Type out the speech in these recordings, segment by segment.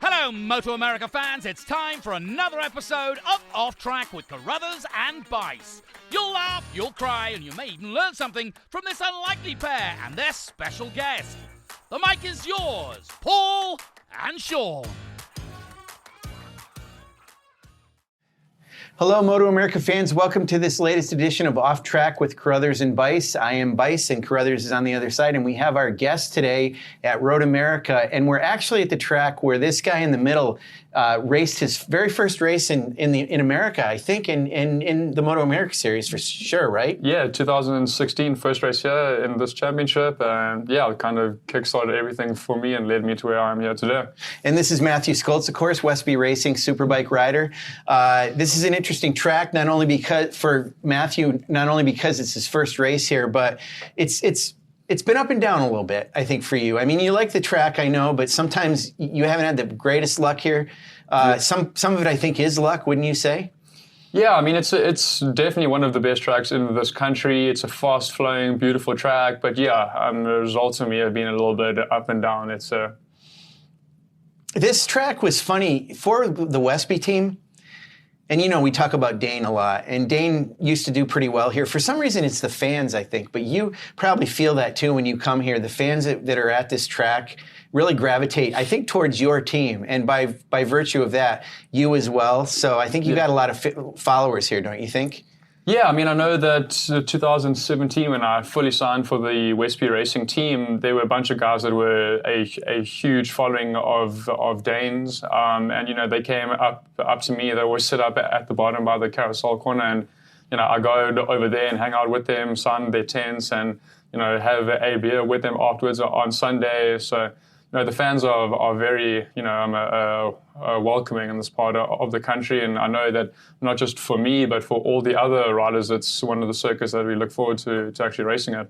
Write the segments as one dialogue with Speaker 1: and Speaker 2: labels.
Speaker 1: Hello, MotoAmerica fans. It's time for another episode of Off Track with Carruthers and Bice. You'll laugh, you'll cry, and you may even learn something from this unlikely pair and their special guest. The mic is yours, Paul and Sean.
Speaker 2: Hello, MotoAmerica fans. Welcome to this latest edition of Off Track with Carruthers and Bice. I am Bice, and Carruthers is on the other side, and we have our guest today at Road America, and we're actually at the track where this guy in the middle raced his very first race in America, I think, in the MotoAmerica series for sure, right?
Speaker 3: Yeah, 2016, first race here in this championship, and yeah, it kind of kickstarted everything for me and led me to where I am here today.
Speaker 2: And this is Mathew Scholtz, of course, Westby Racing Superbike rider. This is an interesting track, not only because it's his first race here, but it's been up and down a little bit, I think, for you. I mean, you like the track, I know, but sometimes you haven't had the greatest luck here. Some of it, I think, is luck, wouldn't you say?
Speaker 3: Yeah, I mean, it's definitely one of the best tracks in this country. It's a fast-flowing, beautiful track, but yeah, the results for me have been a little bit up and down.
Speaker 2: This track was funny for the Westby team. And, you know, we talk about Dane a lot, and Dane used to do pretty well here. For some reason, it's the fans, I think, but you probably feel that, too, when you come here. The fans that are at this track really gravitate, I think, towards your team, and by virtue of that, you as well. So I think you got a lot of followers here, don't you think?
Speaker 3: Yeah, I mean, I know that 2017, when I fully signed for the Westby Racing team, there were a bunch of guys that were a huge following of Danes, and you know, they came up to me. They always sit up at the bottom by the carousel corner, and you know, I go over there and hang out with them, sign their tents, and you know, have a beer with them afterwards on Sunday. So you know, the fans are very, you know, welcoming in this part of the country, and I know that not just for me, but for all the other riders, it's one of the circuits that we look forward to actually racing at.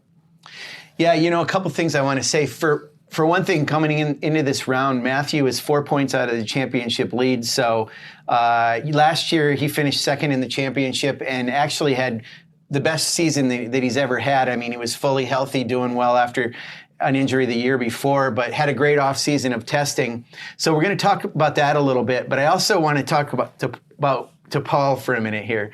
Speaker 2: Yeah, you know, a couple things I want to say. For one thing, coming into this round, Mathew is 4 points out of the championship lead. So last year he finished second in the championship and actually had the best season that he's ever had. I mean, he was fully healthy, doing well after an injury the year before, but had a great offseason of testing. So we're going to talk about that a little bit, but I also want to talk to Paul for a minute here.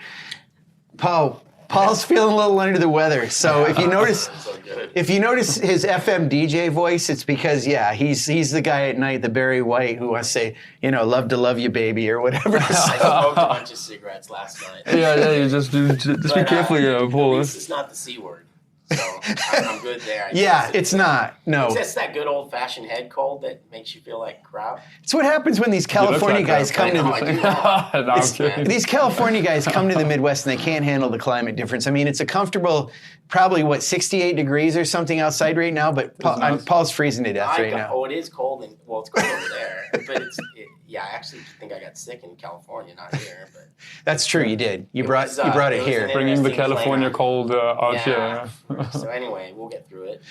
Speaker 2: Paul's feeling a little under the weather. So if you notice his FM DJ voice, it's because he's the guy at night, the Barry White, who wants to say, you know, love to love you, baby, or whatever.
Speaker 4: I smoked a bunch of cigarettes last night.
Speaker 3: Yeah, you just be careful, Paul.
Speaker 4: At least it's not the C word. So I'm good there.
Speaker 2: It's not. No.
Speaker 4: It's just that good old-fashioned head cold that makes you feel like crap.
Speaker 2: It's what happens when these California guys come to these California guys come to the Midwest and they can't handle the climate difference. I mean, it's a comfortable, probably 68 degrees or something outside right now, but Paul's freezing to death right now.
Speaker 4: Oh, it is cold, it's cold over there. But I actually think I got sick in California, not here. But
Speaker 2: that's true, you did. You brought it here.
Speaker 3: Bringing the California cold out here.
Speaker 4: So anyway, we'll get through it.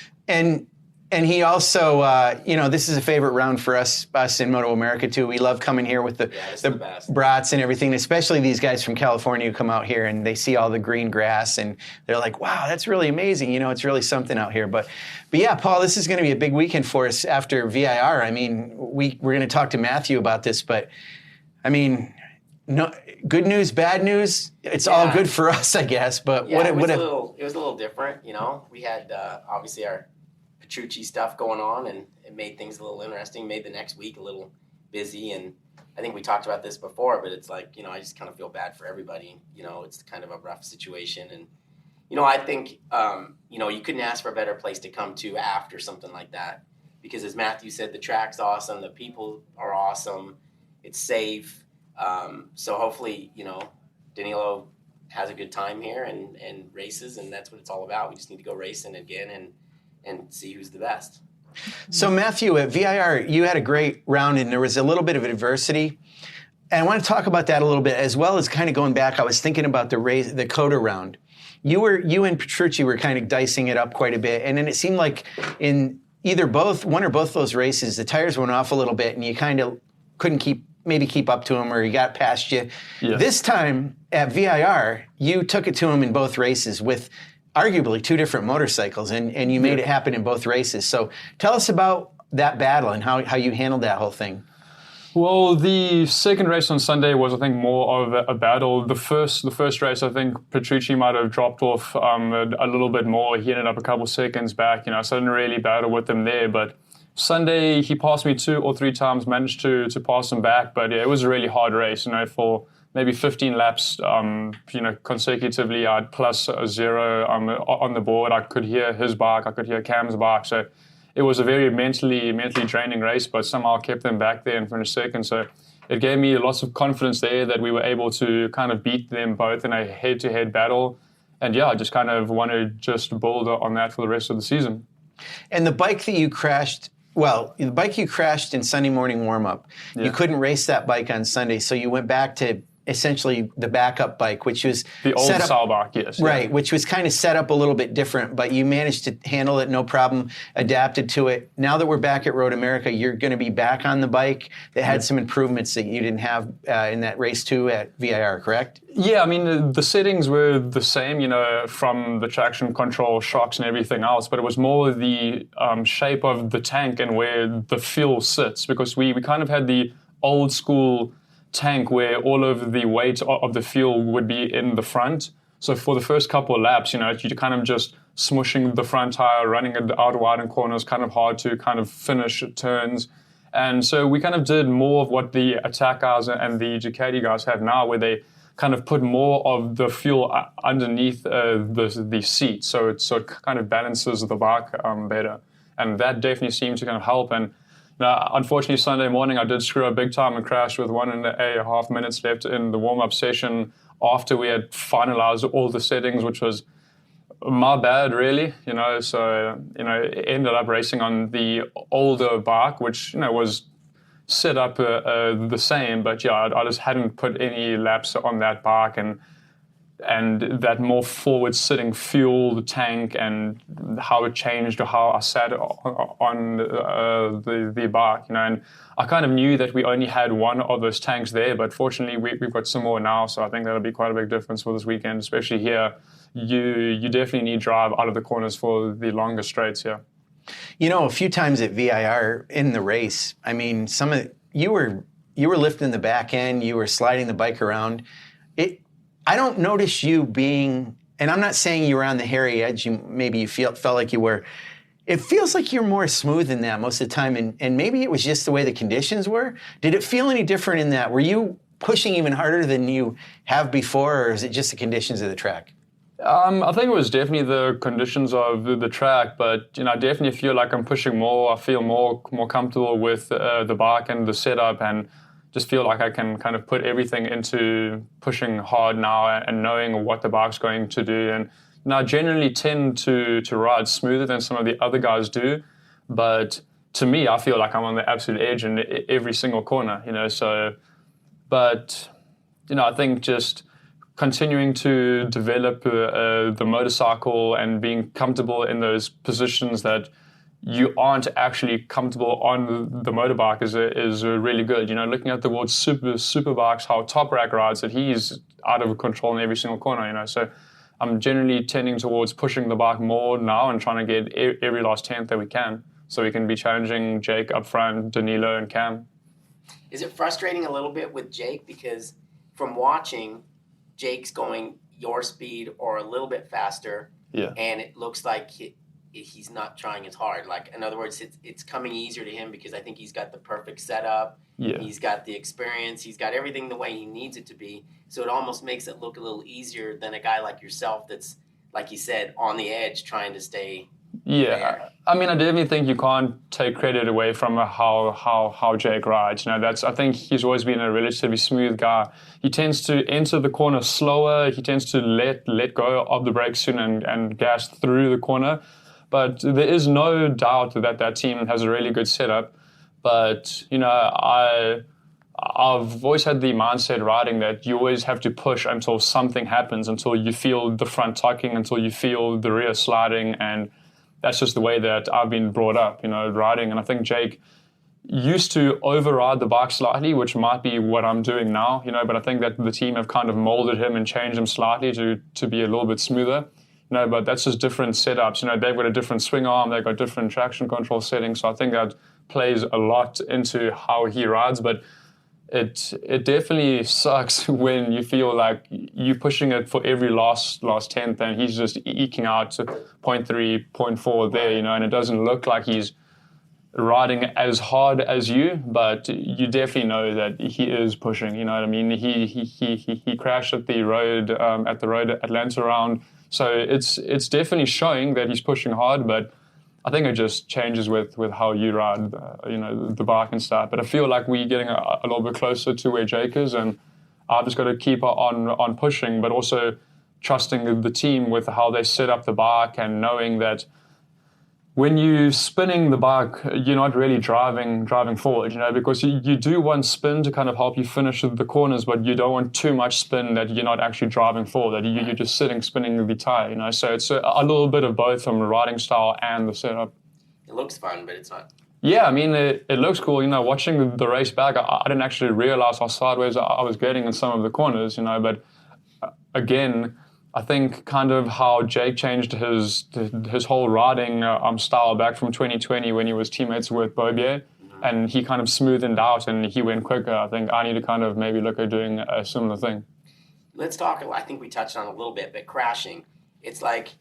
Speaker 2: And he also, you know, this is a favorite round for us in MotoAmerica too. We love coming here with the brats and everything, especially these guys from California who come out here and they see all the green grass and they're like, wow, that's really amazing. You know, it's really something out here. But yeah, Paul, this is going to be a big weekend for us after VIR. I mean, we're going to talk to Mathew about this, but I mean, no, good news, bad news. It's all good for us, I guess. But
Speaker 4: it was a little different. You know, we had obviously our Petrucci stuff going on, and it made things a little interesting, made the next week a little busy, and I think we talked about this before, but it's like, you know, I just kind of feel bad for everybody. You know, it's kind of a rough situation, and, you know, I think, you know, you couldn't ask for a better place to come to after something like that, because as Mathew said, the track's awesome, the people are awesome, it's safe, so hopefully, you know, Danilo has a good time here and races, and that's what it's all about. We just need to go racing again and see who's the best.
Speaker 2: So Mathew, at VIR, you had a great round and there was a little bit of adversity. And I want to talk about that a little bit, as well as kind of going back. I was thinking about the Coda round. You and Petrucci were kind of dicing it up quite a bit. And then it seemed like in one or both those races, the tires went off a little bit and you kind of couldn't keep up to him, or he got past you. Yeah. This time at VIR, you took it to him in both races with arguably two different motorcycles, and you made it happen in both races. So tell us about that battle and how you handled that whole thing.
Speaker 3: Well, the second race on Sunday was, I think, more of a battle. The first race, I think Petrucci might have dropped off a little bit more. He ended up a couple seconds back, so I didn't really battle with him there. But Sunday, he passed me 2 or 3 times, managed to pass him back. But yeah, it was a really hard race, for maybe 15 laps, consecutively. I had plus 0 on the board. I could hear his bike, I could hear Cam's bike. So it was a very mentally draining race, but somehow kept them back there and finished second. So it gave me lots of confidence there that we were able to kind of beat them both in a head-to-head battle. And yeah, I just kind of want to just build on that for the rest of the season.
Speaker 2: And the bike that you crashed, the bike you crashed in Sunday morning warm-up, you couldn't race that bike on Sunday, so you went back to essentially the backup bike, which was
Speaker 3: the old style bike, yes.
Speaker 2: Right, which was kind of set up a little bit different, but you managed to handle it no problem, adapted to it. Now that we're back at Road America, you're going to be back on the bike that had some improvements that you didn't have in that race 2 at VIR, correct?
Speaker 3: Yeah, I mean, the settings were the same, from the traction control, shocks and everything else, but it was more the shape of the tank and where the fuel sits, because we kind of had the old school tank where all of the weight of the fuel would be in the front. So for the first couple of laps, you're kind of just smushing the front tire, running it out wide in corners, kind of hard to kind of finish turns. And so we kind of did more of what the Attack guys and the Ducati guys have now, where they kind of put more of the fuel underneath the seat. So it kind of balances the bike better. And that definitely seemed to kind of help. And unfortunately, Sunday morning, I did screw up big time and crashed with 1.5 minutes left in the warm-up session after we had finalized all the settings, which was my bad, really. So ended up racing on the older bike, which, was set up the same. But, yeah, I just hadn't put any laps on that bike, and that more forward-sitting fuel tank and how it changed or how I sat on the bike, and I kind of knew that we only had one of those tanks there, but fortunately we've got some more now, so I think that'll be quite a big difference for this weekend, especially here. You definitely need drive out of the corners for the longer straights here.
Speaker 2: A few times at VIR in the race, I mean, you were lifting the back end, you were sliding the bike around. I don't notice you being, and I'm not saying you were on the hairy edge, maybe you felt like you were. It feels like you're more smooth than that most of the time, and maybe it was just the way the conditions were. Did it feel any different in that? Were you pushing even harder than you have before, or is it just the conditions of the track?
Speaker 3: I think it was definitely the conditions of the track, but I definitely feel like I'm pushing more. I feel more comfortable with the bike and the setup, and just feel like I can kind of put everything into pushing hard now and knowing what the bike's going to do. And I generally tend to ride smoother than some of the other guys do, but to me, I feel like I'm on the absolute edge in every single corner, so, but, I think just continuing to develop the motorcycle and being comfortable in those positions that you aren't actually comfortable on the motorbike is really good. Looking at the world's superbikes, how Toprak rides, that he's out of control in every single corner, so I'm generally tending towards pushing the bike more now and trying to get every last tenth that we can, so we can be challenging Jake up front, Danilo and Cam.
Speaker 4: Is it frustrating a little bit with Jake? Because from watching, Jake's going your speed or a little bit faster, and it looks like he's not trying as hard. Like, in other words, it's coming easier to him because I think he's got the perfect setup. Yeah. He's got the experience. He's got everything the way he needs it to be. So it almost makes it look a little easier than a guy like yourself that's, like you said, on the edge trying to stay there.
Speaker 3: I mean, I definitely think you can't take credit away from how Jake rides. I think he's always been a relatively smooth guy. He tends to enter the corner slower. He tends to let go of the brakes soon and gas through the corner. But there is no doubt that team has a really good setup. But, I've always had the mindset riding that you always have to push until something happens, until you feel the front tucking, until you feel the rear sliding. And that's just the way that I've been brought up, riding. And I think Jake used to override the bike slightly, which might be what I'm doing now, but I think that the team have kind of molded him and changed him slightly to be a little bit smoother. But that's just different setups. They've got a different swing arm, they've got different traction control settings. So I think that plays a lot into how he rides. But it definitely sucks when you feel like you're pushing it for every last tenth, and he's just eking out 0.3, 0.4 there, and it doesn't look like he's riding as hard as you, but you definitely know that he is pushing. You know what I mean? He crashed at the road Atlanta round, so it's definitely showing that he's pushing hard, but I think it just changes with how you ride, the bike and stuff. But I feel like we're getting a little bit closer to where Jake is, and I've just got to keep on pushing, but also trusting the team with how they set up the bike and knowing that when you're spinning the bike, you're not really driving forward, because you do want spin to kind of help you finish the corners, but you don't want too much spin that you're not actually driving forward, that you're just spinning the tire, So it's a little bit of both from the riding style and the setup.
Speaker 4: It looks fun, but it's not.
Speaker 3: Yeah, I mean, it looks cool. Watching the race back, I didn't actually realize how sideways I was getting in some of the corners, but again, I think kind of how Jake changed his whole riding style back from 2020 when he was teammates with Bobier, and he kind of smoothed it out and he went quicker. I think I need to kind of maybe look at doing a similar thing.
Speaker 4: Let's talk, I think we touched on it a little bit, but crashing. It's like,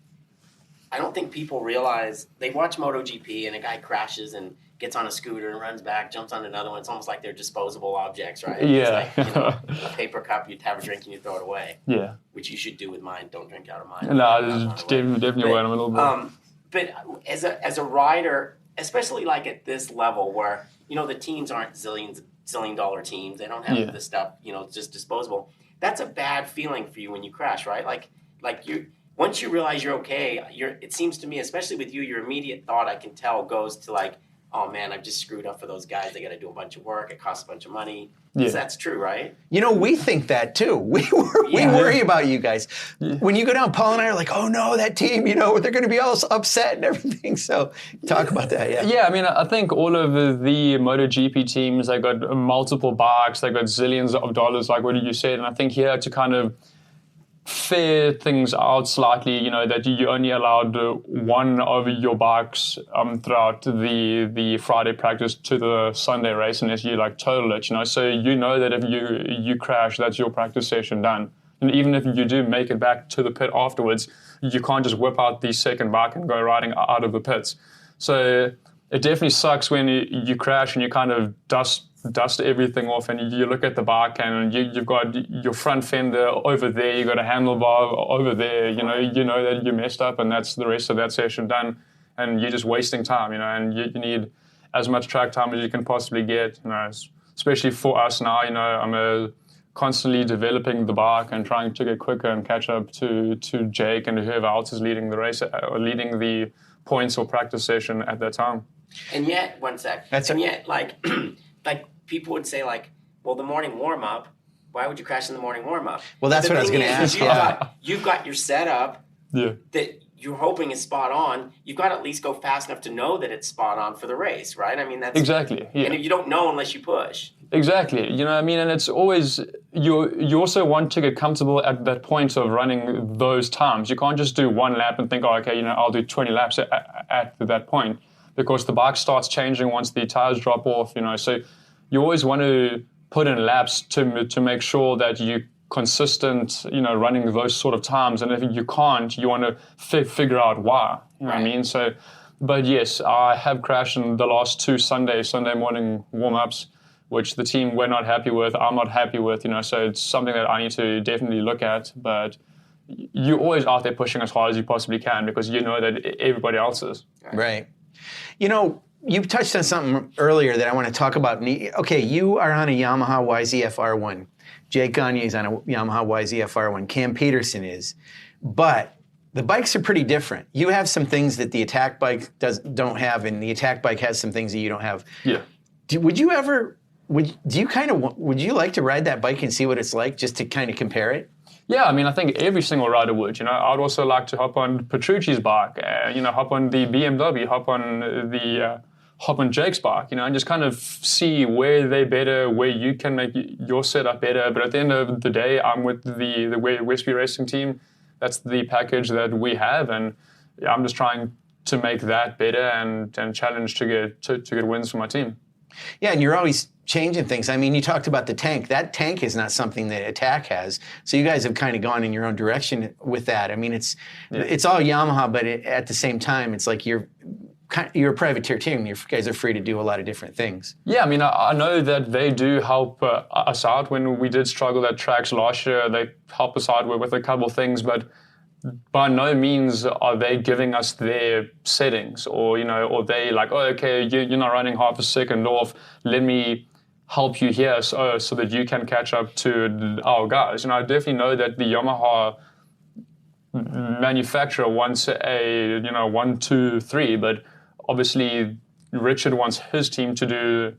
Speaker 4: I don't think people realize, they watch MotoGP and a guy crashes and gets on a scooter and runs back, jumps on another one. It's almost like they're disposable objects, right?
Speaker 3: Yeah.
Speaker 4: It's like, a paper cup, you'd have a drink and you throw it away.
Speaker 3: Yeah.
Speaker 4: Which you should do with mine. Don't drink out of mine.
Speaker 3: No, definitely went a little bit.
Speaker 4: But as a rider, especially like at this level where, the teams aren't zillion dollar teams. They don't have this stuff, just disposable. That's a bad feeling for you when you crash, right? Like you, once you realize you're okay, it seems to me, especially with you, your immediate thought, I can tell, goes to like, oh man, I've just screwed up for those guys. They got to do a bunch of work. It costs a bunch of money. Yeah. That's true, right?
Speaker 2: We think that too. We worry about you guys. Yeah. When you go down, Paul and I are like, oh no, that team, they're going to be all upset and everything. So talk about that, yeah.
Speaker 3: Yeah, I mean, I think all of the MotoGP teams, they got multiple bikes, they got zillions of dollars, like what you said. And I think here to kind of fair things out slightly, that you only allowed one of your bikes throughout the Friday practice to the Sunday race unless you total it, so that if you crash, that's your practice session done. And even if you do make it back to the pit afterwards, you can't just whip out the second bike and go riding out of the pits. So it definitely sucks when you crash and you kind of dust everything off, and you look at the bike and you've got your front fender over there, you've got a handlebar over there, you know that you messed up, and that's the rest of that session done, and you're just wasting time, and you need as much track time as you can possibly get, especially for us now, I'm constantly developing the bike and trying to get quicker and catch up to Jake and whoever else is leading the race or leading the points or practice session at that time.
Speaker 4: And yet, one sec, like people would say, well, the morning warm-up, why would you crash in the morning warm-up?
Speaker 2: Well, that's what I was going to ask.
Speaker 4: You've got your setup that you're hoping is spot on. You've got to at least go fast enough to know that it's spot on for the race, right? I mean, that's...
Speaker 3: Exactly, yeah.
Speaker 4: And you don't know unless you push.
Speaker 3: Exactly, and it's always... You also want to get comfortable at that point of running those times. You can't just do one lap and think, I'll do 20 laps at that point, because the bike starts changing once the tires drop off, so you always want to put in laps to make sure that you're consistent, running those sort of times, and if you can't, you want to figure out why, what I mean? So, but yes, I have crashed in the last two Sunday morning warm-ups, which the team were not happy with, I'm not happy with, so it's something that I need to definitely look at, but you're always out there pushing as hard as you possibly can because you know that everybody else is.
Speaker 2: Right. You touched on something earlier that I want to talk about. Okay, you are on a Yamaha YZF R1. Jake Gagne is on a Yamaha YZF R1. Cam Peterson is. But the bikes are pretty different. You have some things that the attack bike don't have, and the attack bike has some things that you don't have.
Speaker 3: Yeah.
Speaker 2: Would you like to ride that bike and see what it's like, just to kind of compare it?
Speaker 3: Yeah, I mean, I think every single rider would. I'd also like to hop on Petrucci's bike, hop on the BMW, hop on Jake's bike, and just kind of see where they're better, where you can make your setup better. But at the end of the day, I'm with the Westby racing team. That's the package that we have, and I'm just trying to make that better and challenge to get wins for my team.
Speaker 2: Yeah, and you're always changing things. I mean, you talked about the tank. That tank is not something that Attack has. So you guys have kind of gone in your own direction with that. I mean, it's all Yamaha, but at the same time, it's like you're a privateer team. You guys are free to do a lot of different things.
Speaker 3: Yeah, I mean, I know that they do help us out when we did struggle at tracks last year. They help us out with a couple of things, but by no means are they giving us their settings, or or they like, oh, okay, you're not running half a second off. Let me help you here so that you can catch up to our guys. I definitely know that the Yamaha manufacturer wants a 1, 2, 3, but obviously Richard wants his team to do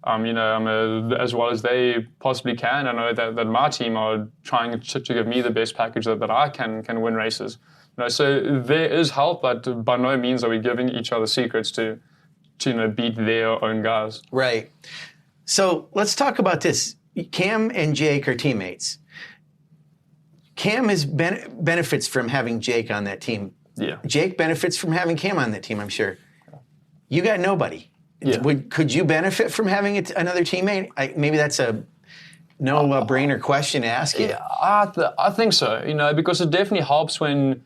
Speaker 3: as well as they possibly can. I know that my team are trying to give me the best package that I can win races. So there is help, but by no means are we giving each other secrets to beat their own guys.
Speaker 2: Right. So let's talk about this. Cam and Jake are teammates. Cam benefits from having Jake on that team.
Speaker 3: Yeah.
Speaker 2: Jake benefits from having Cam on that team, I'm sure. You got nobody.
Speaker 3: Yeah.
Speaker 2: Could you benefit from having another teammate? Maybe that's a no-brainer question to ask you.
Speaker 3: Yeah, I think so, because it definitely helps when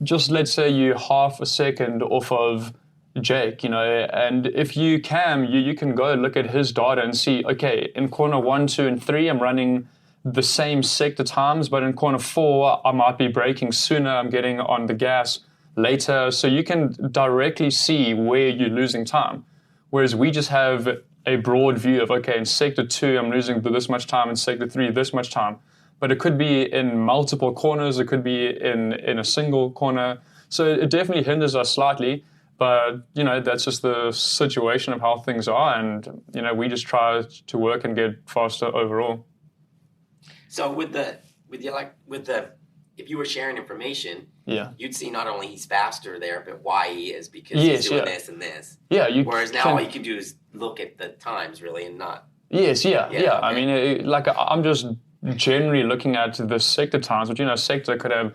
Speaker 3: just, let's say, you're half a second off of Jake, and if you Cam, you can go look at his data and see, okay, in corner 1, 2, and 3, I'm running the same sector times, but in corner 4, I might be braking sooner, I'm getting on the gas later, so you can directly see where you're losing time. Whereas we just have a broad view of, okay, in sector 2, I'm losing this much time, in sector 3, this much time. But it could be in multiple corners, it could be in a single corner. So it definitely hinders us slightly, but, that's just the situation of how things are, and, we just try to work and get faster overall.
Speaker 4: So if you were sharing information, you'd see not only he's faster there, but why he is, because he's doing this and this.
Speaker 3: Yeah.
Speaker 4: Whereas now all you can do is look at the times, really, and not.
Speaker 3: Yes, yeah.
Speaker 4: Okay.
Speaker 3: I mean, I'm just generally looking at the sector times, but, sector could have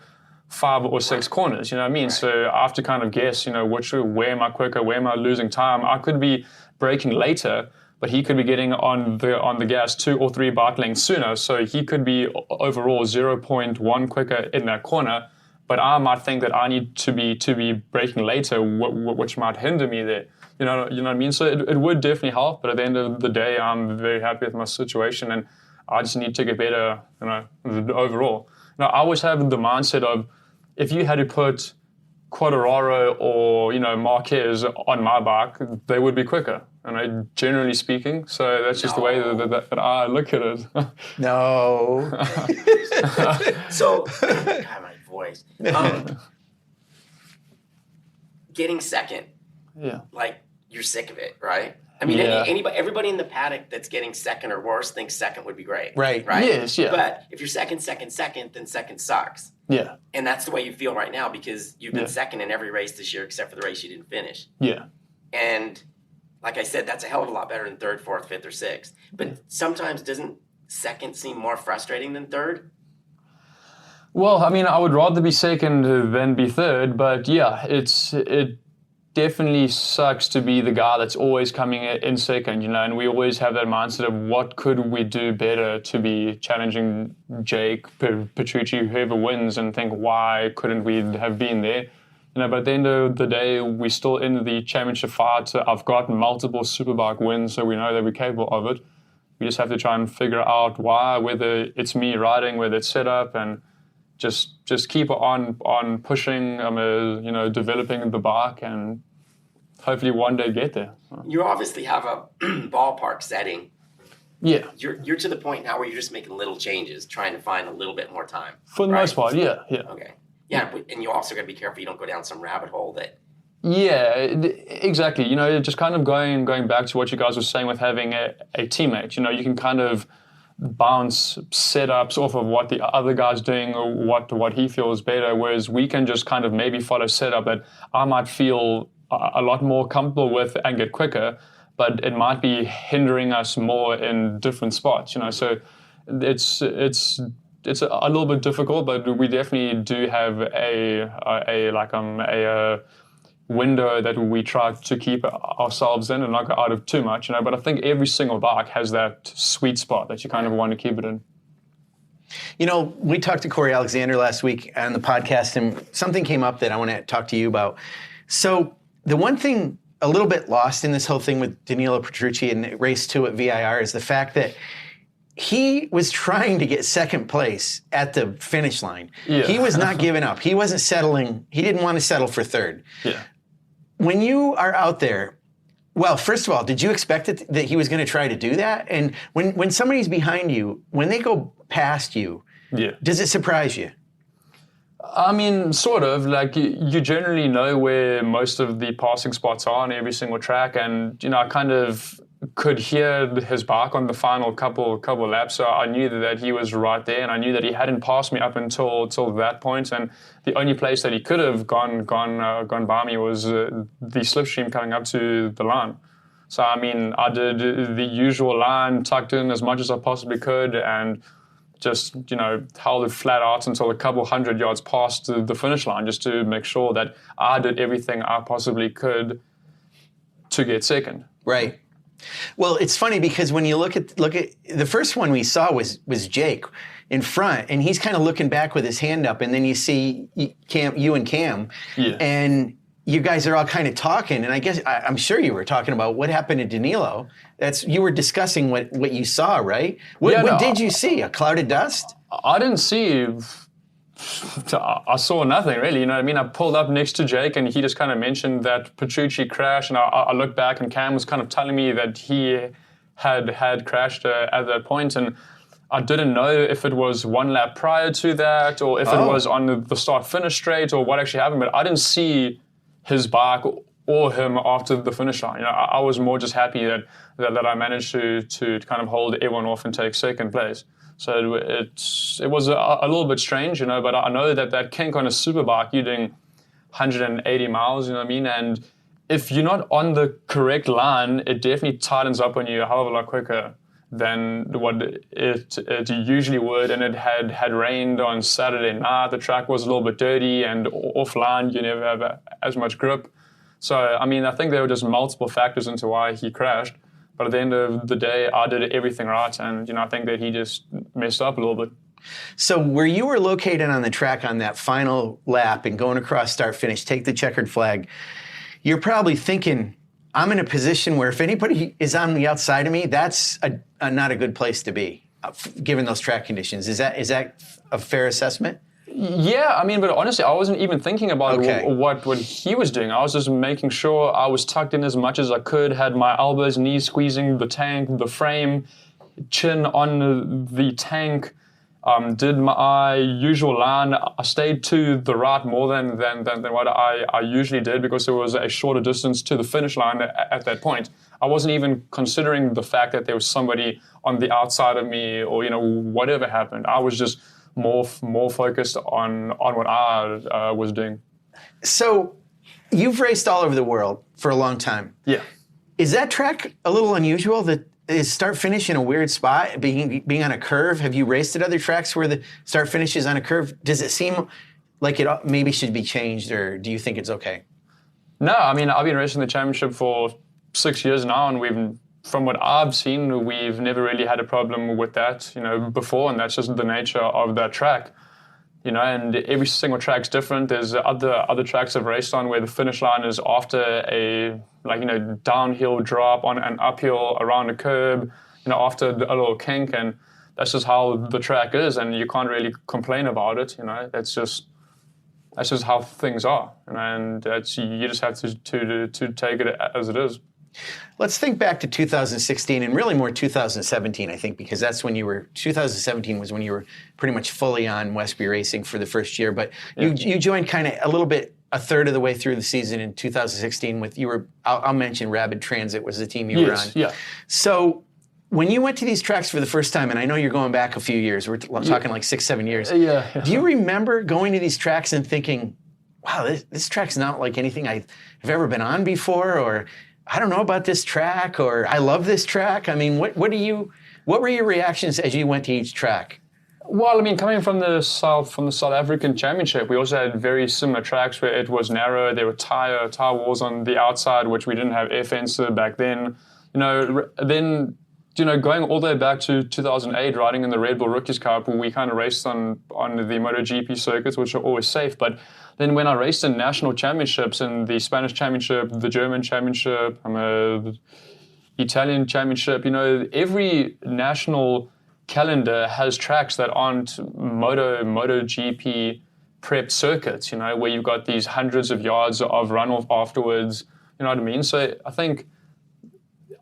Speaker 3: 5 or 6 corners, you know what I mean? Right. So I have to kind of guess, where am I quicker, where am I losing time? I could be braking later, but he could be getting on the gas 2 or 3 bike lengths sooner. So he could be overall 0.1 quicker in that corner. But I might think that I need to be braking later, which might hinder me there. You know what I mean? So it would definitely help. But at the end of the day, I'm very happy with my situation, and I just need to get better. Overall. Now I always have the mindset of, if you had to put Quartararo or Marquez on my bike, they would be quicker. Generally speaking, so that's just the way that I look at it.
Speaker 2: No.
Speaker 4: So, God, my voice. Getting second.
Speaker 3: Yeah.
Speaker 4: Like, you're sick of it, right? I mean, everybody in the paddock that's getting second or worse thinks second would be great.
Speaker 2: Right.
Speaker 3: Yes, yeah.
Speaker 4: But if you're second, then second sucks.
Speaker 3: Yeah.
Speaker 4: And that's the way you feel right now, because you've been second in every race this year except for the race you didn't finish.
Speaker 3: Yeah.
Speaker 4: And like I said, that's a hell of a lot better than third, fourth, fifth, or sixth. But sometimes doesn't second seem more frustrating than third?
Speaker 3: Well, I mean, I would rather be second than be third, but yeah, it definitely sucks to be the guy that's always coming in second, and we always have that mindset of what could we do better to be challenging Jake, Petrucci, whoever wins, and think, why couldn't we have been there? But at the end of the day, we're still in the championship fight. I've got multiple Superbike wins, so we know that we're capable of it. We just have to try and figure out why, whether it's me riding, whether it's set up, and just keep on pushing, developing the bike, and hopefully one day get there.
Speaker 4: You obviously have a ballpark setting.
Speaker 3: Yeah.
Speaker 4: You're to the point now where you're just making little changes, trying to find a little bit more time.
Speaker 3: For the most part, yeah.
Speaker 4: Okay. Yeah, and you also got to be careful you don't go down some rabbit hole that...
Speaker 3: Yeah, exactly. Just kind of going back to what you guys were saying with having a teammate. You can kind of bounce setups off of what the other guy's doing or what he feels better, whereas we can just kind of maybe follow setup that I might feel a lot more comfortable with and get quicker, but it might be hindering us more in different spots. So it's a little bit difficult, but we definitely do have a window that we try to keep ourselves in and not go out of too much, but I think every single bike has that sweet spot that you kind of want to keep it in.
Speaker 2: We talked to Corey Alexander last week on the podcast, and something came up that I want to talk to you about. So the one thing a little bit lost in this whole thing with Danilo Petrucci in race 2 at VIR is the fact that he was trying to get second place at the finish line. Yeah. He was not giving up. He wasn't settling. He didn't want to settle for third.
Speaker 3: Yeah.
Speaker 2: When you are out there, well, first of all, did you expect that he was going to try to do that? And when somebody's behind you, when they go past you, does it surprise you?
Speaker 3: I mean, sort of. Like, you generally know where most of the passing spots are on every single track, and I kind of could hear his bark on the final couple laps, so I knew that he was right there, and I knew that he hadn't passed me up until that point, and the only place that he could have gone by me was the slipstream coming up to the line. So I mean, I did the usual line, tucked in as much as I possibly could, and just held it flat out until a couple hundred yards past the finish line, just to make sure that I did everything I possibly could to get second.
Speaker 2: Right. Well, it's funny because when you look at the first one we saw was Jake in front, and he's kind of looking back with his hand up, and then you see you and Cam, and you guys are all kind of talking, and I guess I'm sure you were talking about what happened to Danilo. You were discussing what you saw, right? What did you see? A cloud of dust?
Speaker 3: I didn't see. I saw nothing really, you know what I mean? I pulled up next to Jake, and he just kind of mentioned that Petrucci crashed, and I looked back, and Cam was kind of telling me that he had crashed at that point, and I didn't know if it was one lap prior to that, or if it was on the start-finish straight, or what actually happened, but I didn't see his bike or him after the finish line. I was more just happy that I managed to kind of hold everyone off and take second place. So it was a little bit strange, but I know that kink on a Superbike, you're doing 180 miles, you know what I mean? And if you're not on the correct line, it definitely tightens up on you a hell of a lot quicker than what it usually would. And it had rained on Saturday night. The track was a little bit dirty, and offline you never have as much grip. So, I mean, I think there were just multiple factors into why he crashed. But at the end of the day, I did everything right, and I think that he just messed up a little bit.
Speaker 2: So where you were located on the track on that final lap and going across start-finish, take the checkered flag, you're probably thinking, I'm in a position where if anybody is on the outside of me, that's not a good place to be, given those track conditions. Is that a fair assessment?
Speaker 3: Yeah, I mean, but honestly, I wasn't even thinking about what he was doing. I was just making sure I was tucked in as much as I could, had my elbows, knees squeezing the tank, the frame, chin on the tank, did my usual line. I stayed to the right more than what I usually did, because there was a shorter distance to the finish line at that point. I wasn't even considering the fact that there was somebody on the outside of me, or whatever happened. I was just more focused on what I was doing. So
Speaker 2: you've raced all over the world for a long time.
Speaker 3: Yeah.
Speaker 2: Is that track a little unusual? That is start-finish in a weird spot, being on a curve? Have you raced at other tracks where the start-finish is on a curve? Does it seem like it maybe should be changed, or do you think it's okay?
Speaker 3: No, I mean, I've been racing the championship for 6 years now, and from what I've seen, we've never really had a problem with that, before, and that's just the nature of that track, and every single track's different. There's other tracks I've raced on where the finish line is after a, downhill drop on an uphill around a curb, after a little kink, and that's just how the track is, and you can't really complain about it, that's just how things are, and you just have to take it as it is.
Speaker 2: Let's think back to 2016 and really more 2017, I think, because that's when 2017 was when you were pretty much fully on Westby racing for the first year. But you joined kind of a little bit, a third of the way through the season in 2016 with, I'll mention Rapid Transit was the team you were on.
Speaker 3: Yeah.
Speaker 2: So when you went to these tracks for the first time, and I know you're going back a few years, we're talking like 6-7 years.
Speaker 3: Yeah.
Speaker 2: Do you remember going to these tracks and thinking, wow, this track's not like anything I've ever been on before, or I don't know about this track, or I love this track? I mean, what were your reactions as you went to each track?
Speaker 3: Well, I mean, coming from the South African Championship, we also had very similar tracks where it was narrow. There were tire walls on the outside, which we didn't have air fencer back then. Then going all the way back to 2008, riding in the Red Bull Rookies Cup, we kind of raced on the MotoGP circuits, which are always safe. But then when I raced in national championships, in the Spanish Championship, the German Championship, Italian Championship, every national calendar has tracks that aren't MotoGP prepped circuits, where you've got these hundreds of yards of runoff afterwards, you know what I mean? So I think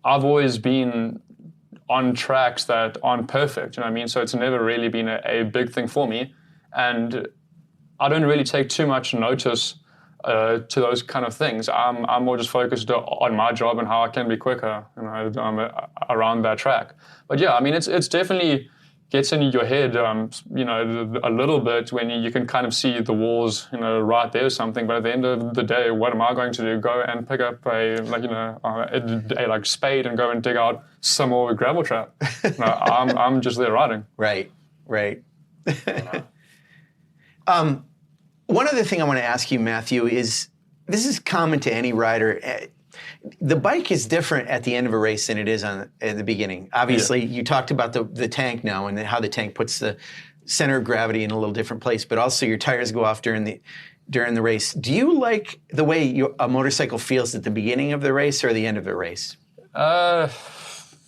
Speaker 3: I've always been on tracks that aren't perfect, you know what I mean? So it's never really been a big thing for me. And I don't really take too much notice to those kind of things. I'm more just focused on my job and how I can be quicker around that track. But yeah, I mean, it's definitely gets in your head, a little bit when you can kind of see the walls, right there or something. But at the end of the day, what am I going to do? Go and pick up a spade and go and dig out some more gravel trap? I'm just there riding.
Speaker 2: Right. One other thing I want to ask you, Mathew, is this is common to any rider. The bike is different at the end of a race than it is at the beginning. Obviously, You talked about the tank now and how the tank puts the center of gravity in a little different place, but also your tires go off during the race. Do you like the way a motorcycle feels at the beginning of the race or the end of the race?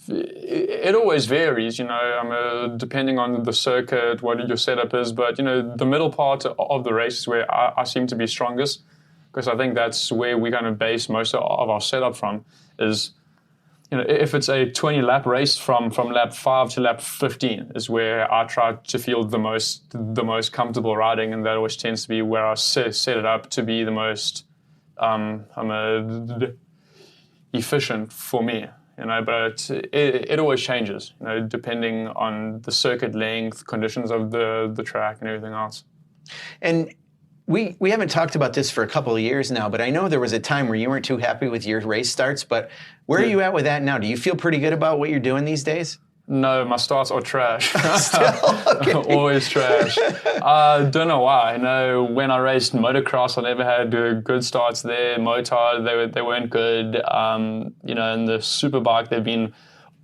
Speaker 3: It always varies, depending on the circuit, what your setup is. But, the middle part of the race is where I seem to be strongest, because I think that's where we kind of base most of our setup from is, if it's a 20-lap race from lap 5 to lap 15 is where I try to feel the most comfortable riding, and that always tends to be where I set it up to be the most efficient for me. But it always changes, depending on the circuit length, conditions of the track, and everything else.
Speaker 2: And we haven't talked about this for a couple of years now, but I know there was a time where you weren't too happy with your race starts. But where are you at with that now? Do you feel pretty good about what you're doing these days?
Speaker 3: No, my starts are trash.
Speaker 2: Still? Okay.
Speaker 3: Always trash. I don't know why. When I raced motocross, I never had good starts there. Motard, they weren't good. In the Superbike, they've been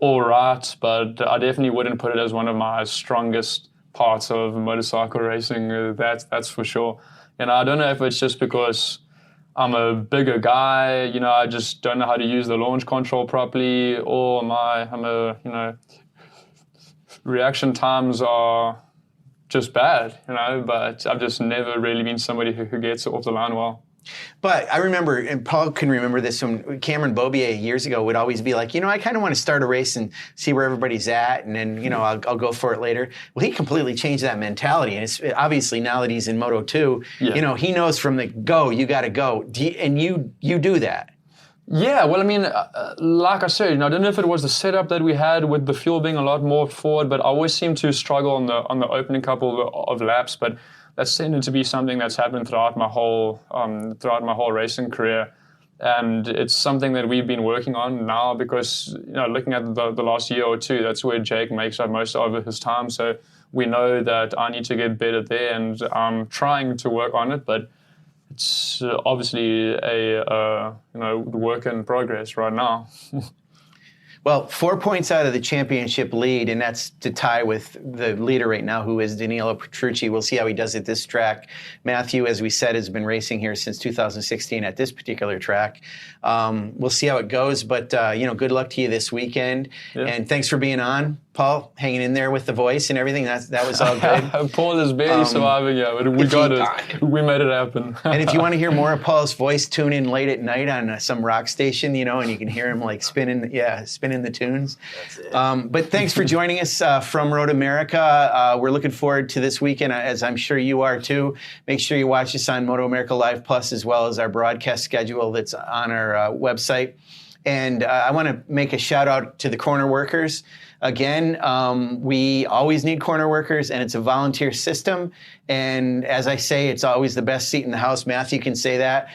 Speaker 3: all right, but I definitely wouldn't put it as one of my strongest parts of motorcycle racing. That's for sure. I don't know if it's just because I'm a bigger guy, I just don't know how to use the launch control properly, or reaction times are just bad, but I've just never really been somebody who gets off the line well.
Speaker 2: But I remember, and Paul can remember this, when Cameron Bobier years ago would always be like, I kind of want to start a race and see where everybody's at, and then, I'll go for it later. Well, he completely changed that mentality, and it's obviously now that he's in Moto 2, he knows from the go, you got to go, and you do that.
Speaker 3: Yeah, well, I mean, like I said, I don't know if it was the setup that we had with the fuel being a lot more forward, but I always seem to struggle on the opening couple of laps. But that's tended to be something that's happened throughout my whole racing career, and it's something that we've been working on now because looking at the last year or two, that's where Jake makes up most of his time. So we know that I need to get better there, and I'm trying to work on it, but it's obviously a work in progress right now.
Speaker 2: Well, 4 points out of the championship lead, and that's to tie with the leader right now, who is Danilo Petrucci. We'll see how he does at this track. Mathew, as we said, has been racing here since 2016 at this particular track. We'll see how it goes, but good luck to you this weekend. Yeah. And thanks for being on, Paul, hanging in there with the voice and everything. That was all good.
Speaker 3: Paul is barely surviving, but we got it. We made it happen.
Speaker 2: And if you want to hear more of Paul's voice, tune in late at night on some rock station, and you can hear him like spinning the tunes.
Speaker 4: That's it.
Speaker 2: But thanks for joining us from MotoAmerica. We're looking forward to this weekend, as I'm sure you are too. Make sure you watch us on MotoAmerica Live Plus, as well as our broadcast schedule that's on our website. And I want to make a shout out to the corner workers. Again, we always need corner workers, and it's a volunteer system. And as I say, it's always the best seat in the house. Mathew can say that.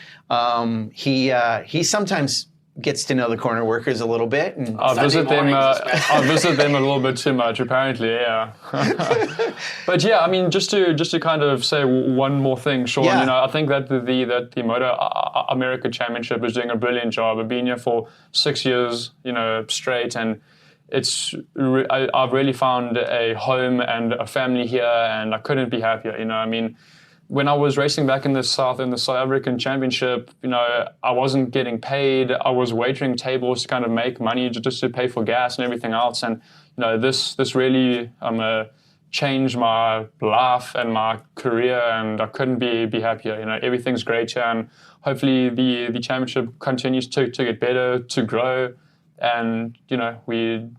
Speaker 2: He sometimes gets to know the corner workers a little bit. And
Speaker 3: I visit them.
Speaker 4: mornings
Speaker 3: I visit them a little bit too much, apparently. Yeah. But yeah, I mean, just to kind of say one more thing, Sean.
Speaker 2: Yeah.
Speaker 3: You know, I think that the MotoAmerica Championship is doing a brilliant job. I've been here for 6 years, you know, straight, and I've really found a home and a family here, and I couldn't be happier. You know, I mean, when I was racing back in the South African Championship, you know, I wasn't getting paid. I was waitering tables to kind of make money just to pay for gas and everything else. And you know, this really changed my life and my career, and I couldn't be happier. You know, everything's great here, and hopefully the championship continues to get better, to grow, and you know, we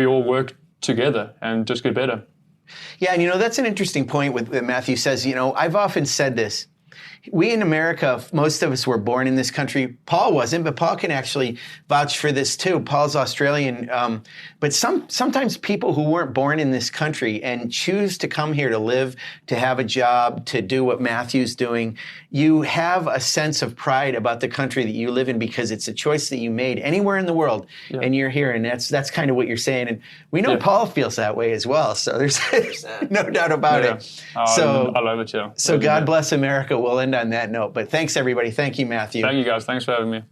Speaker 3: all work together and just get better.
Speaker 2: Yeah, and you know, that's an interesting point with that Mathew says. You know, I've often said this. We in America, most of us were born in this country. Paul wasn't, but Paul can actually vouch for this too. Paul's Australian. But sometimes people who weren't born in this country and choose to come here to live, to have a job, to do what Mathew's doing, you have a sense of pride about the country that you live in because it's a choice that you made anywhere in the world, and you're here, and that's kind of what you're saying. And we know Paul feels that way as well, so there's no doubt about it.
Speaker 3: I love it, yeah.
Speaker 2: So God bless America. We'll end on that note. But thanks, everybody. Thank you, Mathew.
Speaker 3: Thank you, guys. Thanks for having me.